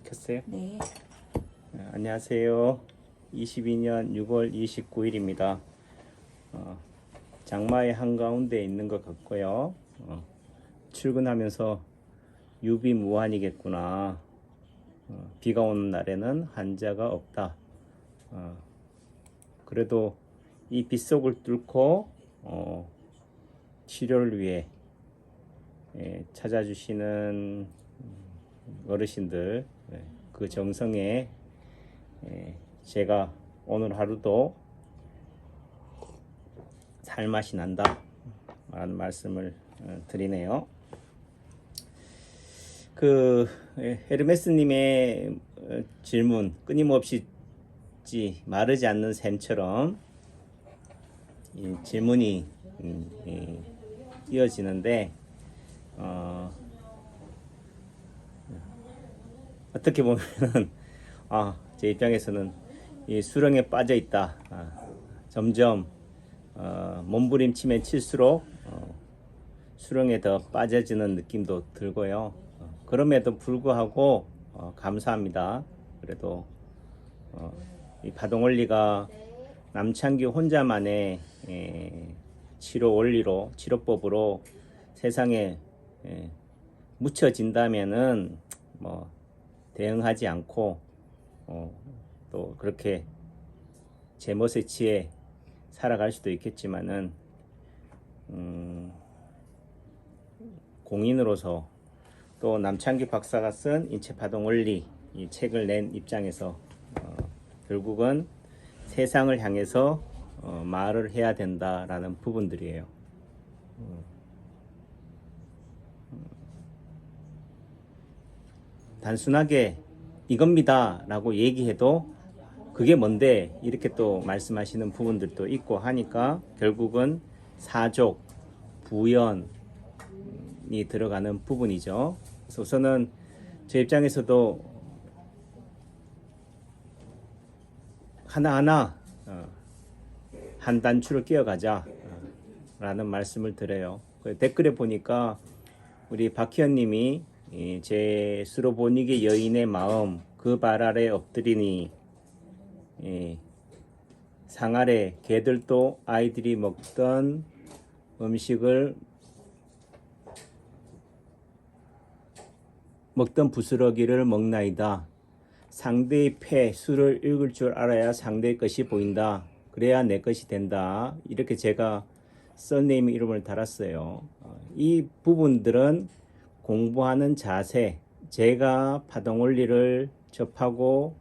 켰어요? 네. 안녕하세요. 22년 6월 29일입니다. 장마의 한가운데 있는 것 같고요. 출근하면서 유비무환이겠구나. 비가 오는 날에는 한자가 없다. 그래도 이 빗속을 뚫고 치료를 위해 찾아주시는 어르신들, 그 정성에 제가 오늘 하루도 살맛이 난다 라는 말씀을 드리네요. 그 헤르메스님의 질문, 끊임없이 마르지 않는 샘처럼 이 질문이 이어지는데, 어떻게 보면은 제 입장에서는 이 수렁에 빠져 있다. 점점 몸부림치면 칠수록 수렁에 더 빠져지는 느낌도 들고요. 그럼에도 불구하고 감사합니다. 그래도 이 파동원리가 남창규 혼자만의 치료 원리로, 치료법으로 세상에 묻혀진다면은 뭐 대응하지 않고 또 그렇게 제 멋에 취해 살아갈 수도 있겠지만은 공인으로서 또 남창규 박사가 쓴 인체파동원리 이 책을 낸 입장에서 결국은 세상을 향해서 말을 해야 된다라는 부분들이에요. 단순하게 이겁니다 라고 얘기해도 그게 뭔데 이렇게 또 말씀하시는 부분들도 있고 하니까 결국은 사족, 부연이 들어가는 부분이죠. 그래서 우선은 제 입장에서도 하나하나 한 단추를 끼워가자 라는 말씀을 드려요. 댓글에 보니까 우리 박희연 님이 제 스로보니게 여인의 마음 그 발 아래 엎드리니 상 아래 개들도 아이들이 먹던 음식을 먹던 부스러기를 먹나이다. 상대의 패 수를 읽을 줄 알아야 상대의 것이 보인다. 그래야 내 것이 된다. 이렇게 제가 썬네임 이름을 달았어요. 이 부분들은 공부하는 자세, 제가 파동원리를 접하고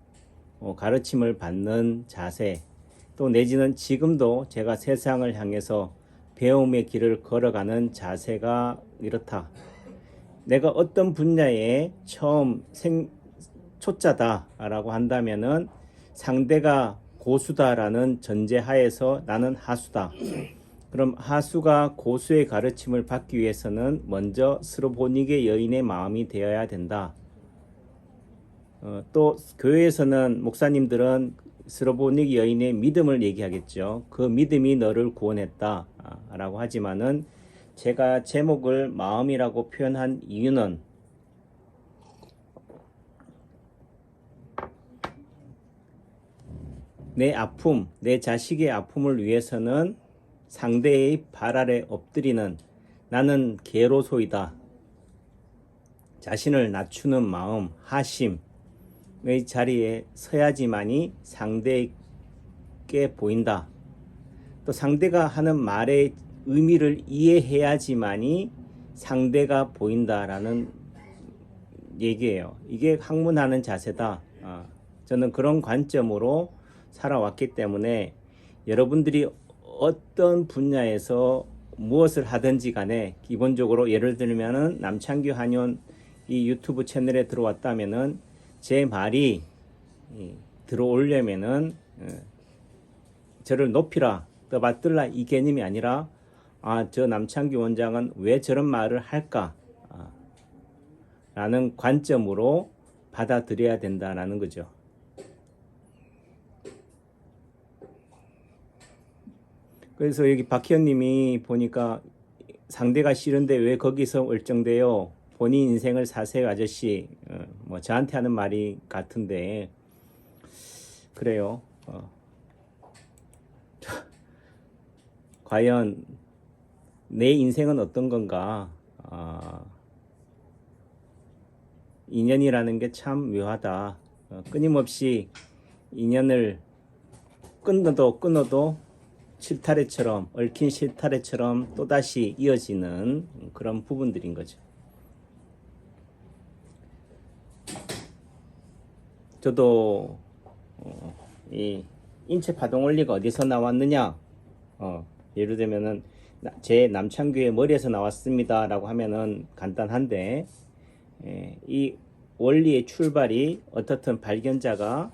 가르침을 받는 자세, 또 내지는 지금도 제가 세상을 향해서 배움의 길을 걸어가는 자세가 이렇다. 내가 어떤 분야에 처음 초짜다라고 한다면은 상대가 고수다라는 전제하에서 나는 하수다. 그럼 하수가 고수의 가르침을 받기 위해서는 먼저 스로보니게 여인의 마음이 되어야 된다. 또 교회에서는 목사님들은 스로보니게 여인의 믿음을 얘기하겠죠. 그 믿음이 너를 구원했다 라고 하지만은 제가 제목을 마음이라고 표현한 이유는 내 아픔, 내 자식의 아픔을 위해서는 상대의 발 아래 엎드리는 나는 개로소이다. 자신을 낮추는 마음, 하심의 자리에 서야지만이 상대에게 보인다. 또 상대가 하는 말의 의미를 이해해야지만이 상대가 보인다라는 얘기예요. 이게 학문하는 자세다. 저는 그런 관점으로 살아왔기 때문에 여러분들이 어떤 분야에서 무엇을 하든지 간에 기본적으로 예를 들면은 남창규 한의원 이 유튜브 채널에 들어왔다면은 제 말이 들어오려면은 저를 높이라 떠받들라 이 개념이 아니라 저 남창규 원장은 왜 저런 말을 할까 라는 관점으로 받아들여야 된다라는 거죠. 그래서 여기 박희연 님이 보니까 상대가 싫은데 왜 거기서 얼쩡대요? 본인 인생을 사세요 아저씨. 뭐 저한테 하는 말이 같은데 그래요. 과연 내 인생은 어떤 건가? 인연이라는 게 참 묘하다. 끊임없이 인연을 끊어도 실타래처럼, 얽힌 실타래처럼 또다시 이어지는 그런 부분들인 거죠. 저도 이 인체 파동 원리가 어디서 나왔느냐? 예를 들면은 제 남창규의 머리에서 나왔습니다 라고 하면은 간단한데, 이 원리의 출발이 어떻든 발견자가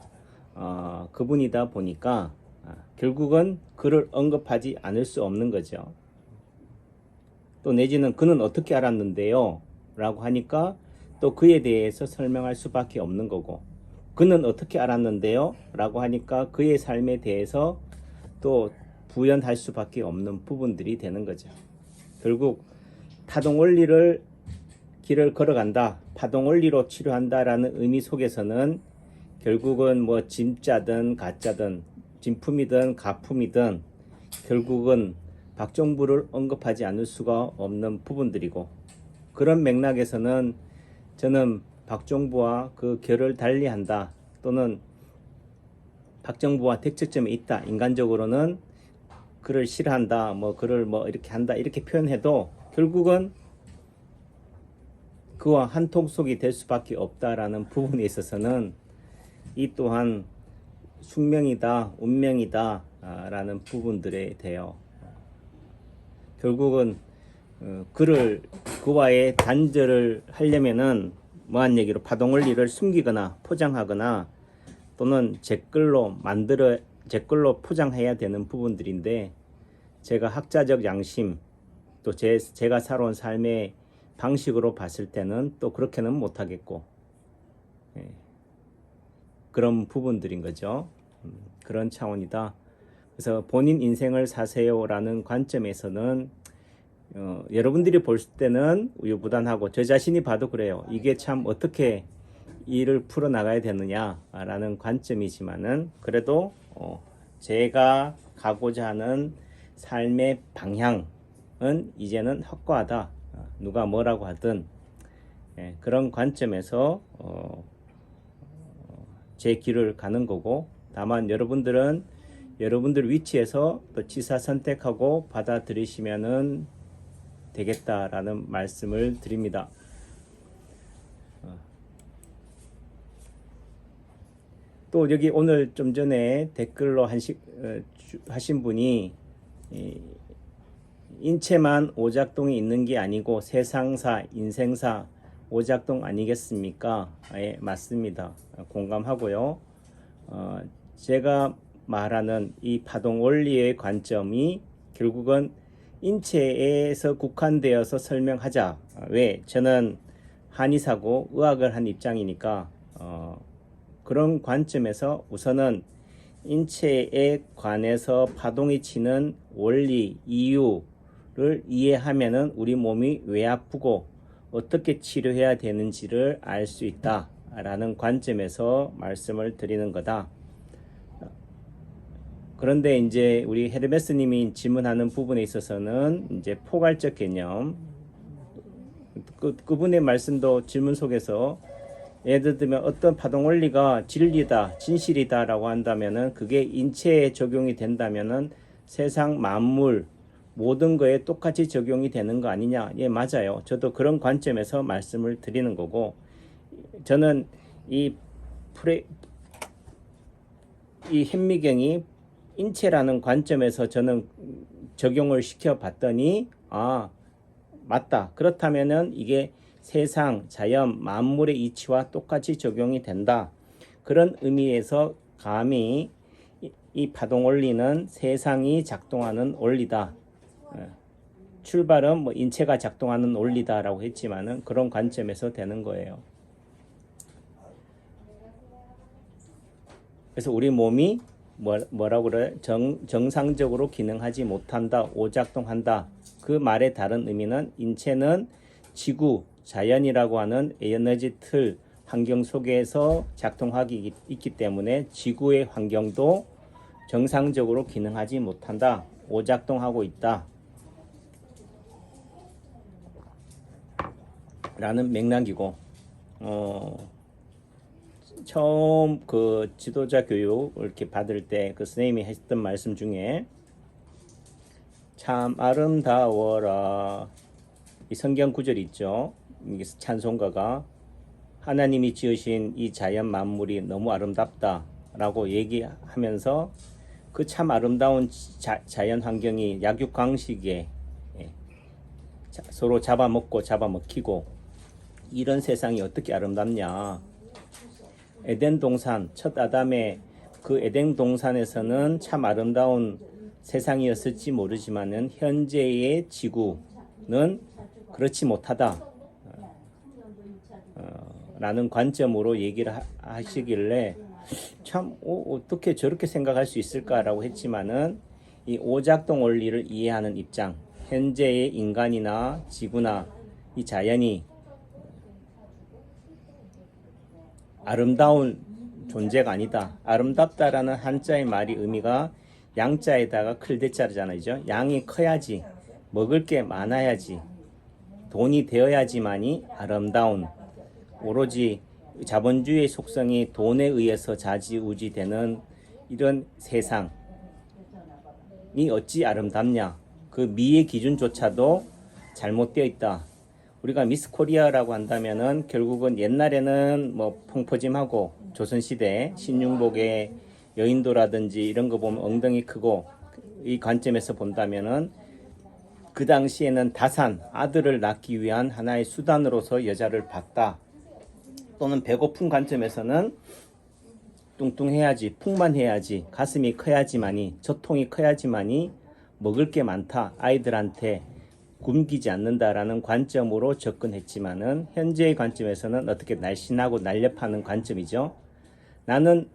그분이다 보니까 결국은 그를 언급하지 않을 수 없는 거죠. 또 내지는 그는 어떻게 알았는데요 라고 하니까 또 그에 대해서 설명할 수밖에 없는 거고, 그는 어떻게 알았는데요 라고 하니까 그의 삶에 대해서 또 부연할 수밖에 없는 부분들이 되는 거죠. 결국 파동 원리를 길을 걸어간다, 파동 원리로 치료한다라는 의미 속에서는 결국은 뭐 진짜든 가짜든 진품이든 가품이든 결국은 박정부를 언급하지 않을 수가 없는 부분들이고, 그런 맥락에서는 저는 박정부와 그 결을 달리한다, 또는 박정부와 대척점에 있다, 인간적으로는 그를 싫어한다, 뭐 그를 뭐 이렇게 한다, 이렇게 표현해도 결국은 그와 한통속이 될 수밖에 없다라는 부분에 있어서는 이 또한 숙명이다, 운명이다 라는 부분들에 대해 결국은 그와의 단절을 하려면은 뭐한 얘기로 파동 원리를 숨기거나 포장하거나 또는 제 걸로 포장해야 되는 부분들인데, 제가 학자적 양심 또 제가 살아온 삶의 방식으로 봤을 때는 또 그렇게는 못하겠고, 그런 부분들인 거죠. 그런 차원이다. 그래서 본인 인생을 사세요라는 관점에서는 여러분들이 볼 때는 우유부단하고 저 자신이 봐도 그래요. 이게 참 어떻게 일을 풀어나가야 되느냐라는 관점이지만은 그래도 제가 가고자 하는 삶의 방향은 이제는 확고하다. 누가 뭐라고 하든 그런 관점에서 제 길을 가는 거고, 다만 여러분들은 여러분들 위치에서 또 취사 선택하고 받아들이시면은 되겠다라는 말씀을 드립니다. 또 여기 오늘 좀 전에 댓글로 하신 분이 인체만 오작동이 있는 게 아니고 세상사, 인생사 오작동 아니겠습니까? 맞습니다. 공감하고요. 제가 말하는 이 파동 원리의 관점이 결국은 인체에서 국한되어서 설명하자. 왜? 저는 한의사고 의학을 한 입장이니까 그런 관점에서 우선은 인체에 관해서 파동이 치는 원리, 이유를 이해하면은 우리 몸이 왜 아프고 어떻게 치료해야 되는지를 알 수 있다라는 관점에서 말씀을 드리는 거다. 그런데 이제 우리 헤르메스님이 질문하는 부분에 있어서는 이제 포괄적 개념, 그분의 말씀도 질문 속에서 예를 들면 어떤 파동 원리가 진리다, 진실이다라고 한다면은 그게 인체에 적용이 된다면은 세상 만물 모든 거에 똑같이 적용이 되는 거 아니냐? 예, 맞아요. 저도 그런 관점에서 말씀을 드리는 거고, 저는 이 현미경이 인체라는 관점에서 저는 적용을 시켜 봤더니 맞다. 그렇다면은 이게 세상, 자연, 만물의 이치와 똑같이 적용이 된다. 그런 의미에서 감히 이 파동 원리는 세상이 작동하는 원리다. 출발은 뭐 인체가 작동하는 원리다라고 했지만은 그런 관점에서 되는 거예요. 그래서 우리 몸이 뭐라고 그래? 정상적으로 기능하지 못한다, 오작동한다. 그 말의 다른 의미는 인체는 지구, 자연이라고 하는 에너지 틀, 환경 속에서 작동하기 있기 때문에 지구의 환경도 정상적으로 기능하지 못한다. 오작동하고 있다. 라는 맥락이고, 처음 그 지도자 교육 이렇게 받을 때 그 선생님이 했던 말씀 중에 참 아름다워라, 이 성경 구절이 있죠. 이게 찬송가가 하나님이 지으신 이 자연 만물이 너무 아름답다 라고 얘기하면서 그 참 아름다운 자연 환경이 약육강식에 서로 잡아먹고 잡아먹히고 이런 세상이 어떻게 아름답냐. 에덴 동산, 첫 아담의 그 에덴 동산에서는 참 아름다운 세상이었을지 모르지만은 현재의 지구는 그렇지 못하다 라는 관점으로 얘기를 하시길래 참 어떻게 저렇게 생각할 수 있을까라고 했지만은 이 오작동 원리를 이해하는 입장, 현재의 인간이나 지구나 이 자연이 아름다운 존재가 아니다. 아름답다라는 한자의 말이 의미가 양자에다가 클대자잖아요. 양이 커야지, 먹을 게 많아야지, 돈이 되어야지만이 아름다운, 오로지 자본주의의 속성이 돈에 의해서 좌지우지되는 이런 세상이 어찌 아름답냐. 그 미의 기준조차도 잘못되어 있다. 우리가 미스 코리아라고 한다면은 결국은 옛날에는 뭐 펑퍼짐하고 조선시대 신윤복의 여인도라든지 이런 거 보면 엉덩이 크고 이 관점에서 본다면은 그 당시에는 다산, 아들을 낳기 위한 하나의 수단으로서 여자를 봤다. 또는 배고픈 관점에서는 뚱뚱해야지, 풍만해야지, 가슴이 커야지만이, 저통이 커야지만이 먹을 게 많다. 아이들한테 굶기지 않는다라는 관점으로 접근했지만은 현재의 관점에서는 어떻게 날씬하고 날렵하는 관점이죠. 나는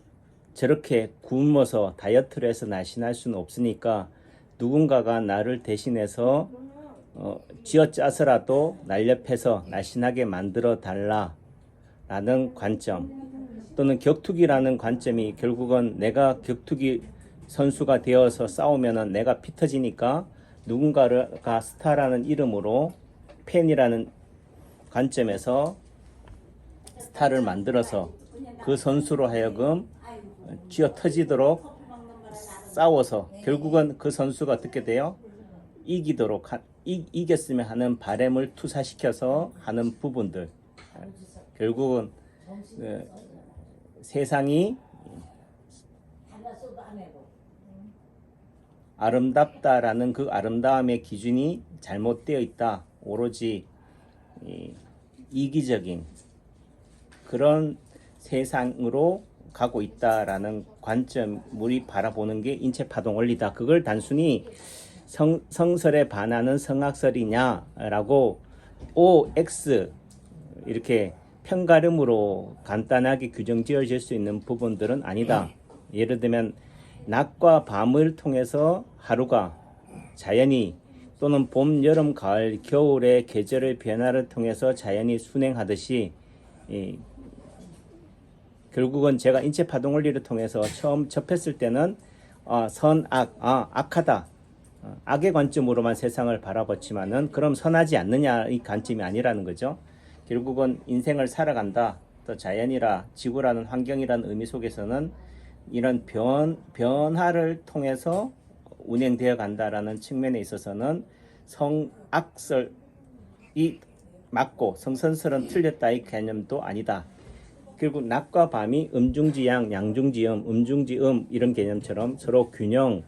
저렇게 굶어서 다이어트를 해서 날씬할 수는 없으니까 누군가가 나를 대신해서 쥐어짜서라도 날렵해서 날씬하게 만들어 달라라는 관점, 또는 격투기라는 관점이 결국은 내가 격투기 선수가 되어서 싸우면은 내가 피 터지니까 누군가가 스타라는 이름으로 팬이라는 관점에서 스타를 만들어서 그 선수로 하여금 쥐어 터지도록 싸워서 결국은 그 선수가 어떻게 돼요? 이기도록 이겼으면 하는 바램을 투사시켜서 하는 부분들, 결국은 세상이 아름답다라는 그 아름다움의 기준이 잘못되어 있다. 오로지 이기적인 그런 세상으로 가고 있다라는 관점, 우리 바라보는 게 인체파동 원리다. 그걸 단순히 성설에 반하는 성악설이냐라고 OX 이렇게 편가름으로 간단하게 규정 지어질 수 있는 부분들은 아니다. 예를 들면 낮과 밤을 통해서 하루가, 자연이, 또는 봄, 여름, 가을, 겨울의 계절의 변화를 통해서 자연이 순행하듯이 결국은 제가 인체파동 원리를 통해서 처음 접했을 때는 선악, 악하다, 악의 관점으로만 세상을 바라봤지만은 그럼 선하지 않느냐 이 관점이 아니라는 거죠. 결국은 인생을 살아간다, 또 자연이라 지구라는 환경이라는 의미 속에서는 이런 변화를 통해서 운행되어 간다라는 측면에 있어서는 성악설이 맞고 성선설은 틀렸다 이 개념도 아니다. 결국 낮과 밤이 음중지양, 양중지음, 음중지음 이런 개념처럼 서로 균형,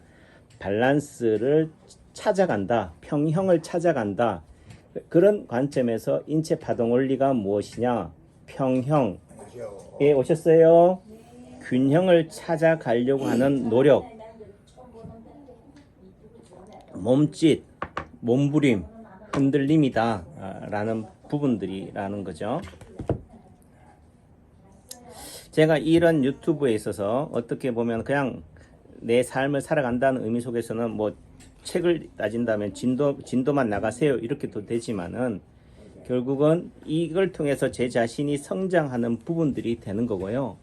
밸런스를 찾아간다, 평형을 찾아간다. 그런 관점에서 인체파동 원리가 무엇이냐? 평형에 오셨어요? 균형을 찾아가려고 하는 노력, 몸짓, 몸부림, 흔들림이다 라는 부분들이라는 거죠. 제가 이런 유튜브에 있어서 어떻게 보면 그냥 내 삶을 살아간다는 의미 속에서는 뭐 책을 따진다면 진도만 나가세요 이렇게도 되지만은 결국은 이걸 통해서 제 자신이 성장하는 부분들이 되는 거고요.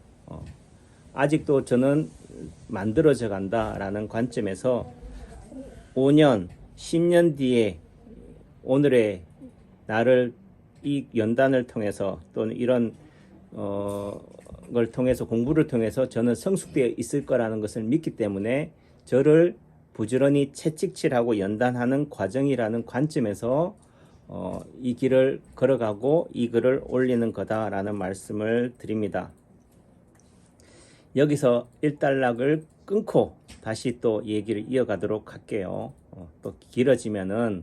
아직도 저는 만들어져 간다라는 관점에서 5년, 10년 뒤에 오늘의 나를 이 연단을 통해서 또는 이런 걸 통해서 공부를 통해서 저는 성숙되어 있을 거라는 것을 믿기 때문에 저를 부지런히 채찍질하고 연단하는 과정이라는 관점에서 이 길을 걸어가고 이 글을 올리는 거다라는 말씀을 드립니다. 여기서 일단락을 끊고 다시 또 얘기를 이어가도록 할게요. 또 길어지면은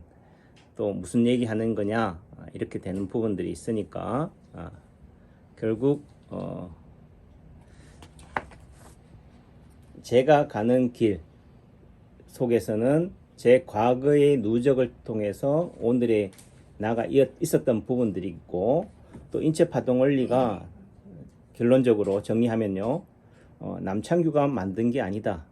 또 무슨 얘기 하는 거냐 이렇게 되는 부분들이 있으니까 결국 제가 가는 길 속에서는 제 과거의 누적을 통해서 오늘의 나가 있었던 부분들이 있고 또 인체파동 원리가 결론적으로 정리하면요. 남창규가 만든 게 아니다.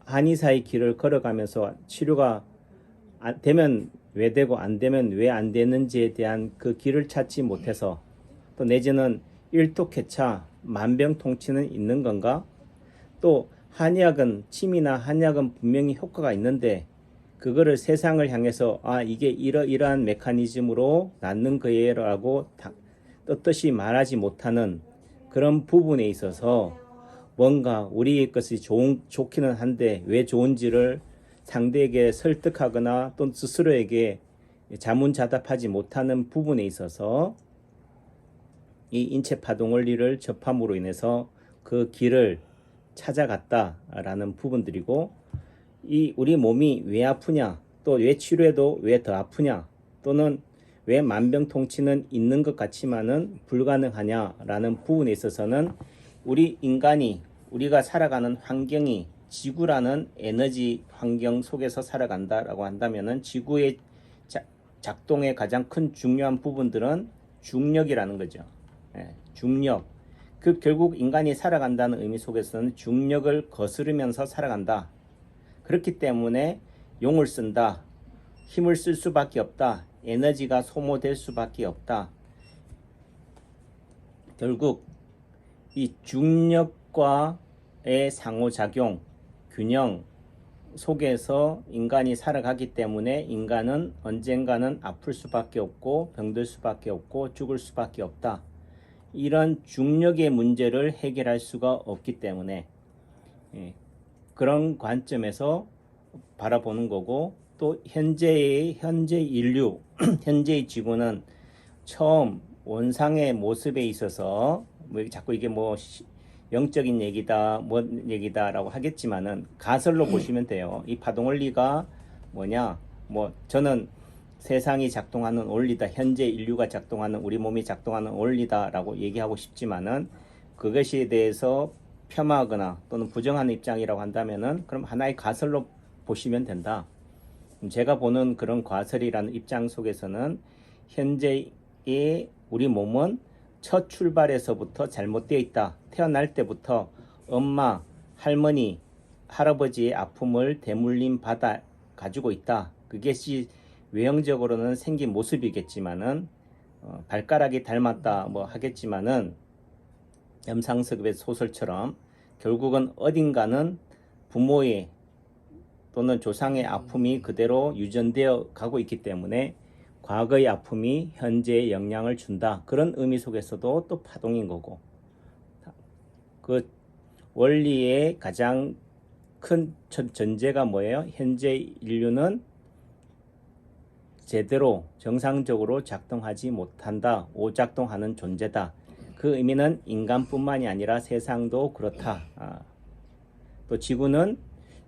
한의사의 길을 걸어가면서 치료가 되면 왜 되고 안 되면 왜 안 되는지에 대한 그 길을 찾지 못해서 또 내지는 일독해차 만병통치는 있는 건가? 또 한의학은 침이나 한약은 분명히 효과가 있는데 그거를 세상을 향해서 이게 이러이러한 메커니즘으로 낫는 거예요 라고 떳떳이 말하지 못하는 그런 부분에 있어서 뭔가 우리의 것이 좋기는 한데 왜 좋은지를 상대에게 설득하거나 또는 스스로에게 자문자답하지 못하는 부분에 있어서 이 인체파동 원리를 접함으로 인해서 그 길을 찾아갔다라는 부분들이고 이 우리 몸이 왜 아프냐 또 왜 치료해도 왜 더 아프냐 또는 왜 만병통치는 있는 것 같지만은 불가능하냐라는 부분에 있어서는 우리 인간이 우리가 살아가는 환경이 지구라는 에너지 환경 속에서 살아간다라고 한다면은 지구의 작동의 가장 큰 중요한 부분들은 중력이라는 거죠. 중력. 결국 인간이 살아간다는 의미 속에서는 중력을 거스르면서 살아간다. 그렇기 때문에 용을 쓴다. 힘을 쓸 수밖에 없다. 에너지가 소모될 수밖에 없다. 결국 이 중력과의 상호작용, 균형 속에서 인간이 살아가기 때문에 인간은 언젠가는 아플 수밖에 없고 병들 수밖에 없고 죽을 수밖에 없다. 이런 중력의 문제를 해결할 수가 없기 때문에 그런 관점에서 바라보는 거고 또 현재 인류, 현재의 지구는 처음 원상의 모습에 있어서 자꾸 이게 영적인 얘기다, 얘기다라고 하겠지만은 가설로 보시면 돼요. 이 파동 원리가 뭐냐? 저는 세상이 작동하는 원리다, 현재 인류가 작동하는 우리 몸이 작동하는 원리다라고 얘기하고 싶지만은 그것에 대해서 폄하하거나 또는 부정하는 입장이라고 한다면은 그럼 하나의 가설로 보시면 된다. 제가 보는 그런 가설이라는 입장 속에서는 현재의 우리 몸은 첫 출발에서부터 잘못되어 있다. 태어날 때부터 엄마, 할머니, 할아버지의 아픔을 대물림 받아 가지고 있다. 그것이 외형적으로는 생긴 모습이겠지만은 발가락이 닮았다 하겠지만은 염상석의 소설처럼 결국은 어딘가는 부모의 또는 조상의 아픔이 그대로 유전되어 가고 있기 때문에 과거의 아픔이 현재에 영향을 준다. 그런 의미 속에서도 또 파동인 거고 그 원리의 가장 큰 전제가 뭐예요? 현재 인류는 제대로 정상적으로 작동하지 못한다. 오작동하는 존재다. 그 의미는 인간뿐만이 아니라 세상도 그렇다. 또 지구는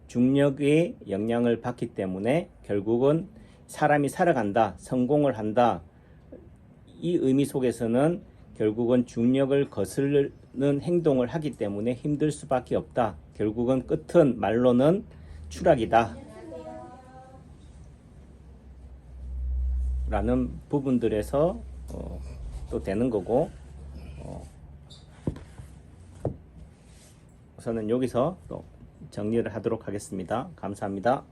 중력의 영향을 받기 때문에 결국은 사람이 살아간다, 성공을 한다. 이 의미 속에서는 결국은 중력을 거스르는 행동을 하기 때문에 힘들 수밖에 없다. 결국은 끝은 말로는 추락이다. 라는 부분들에서 또 되는 거고 우선은 여기서 또 정리를 하도록 하겠습니다. 감사합니다.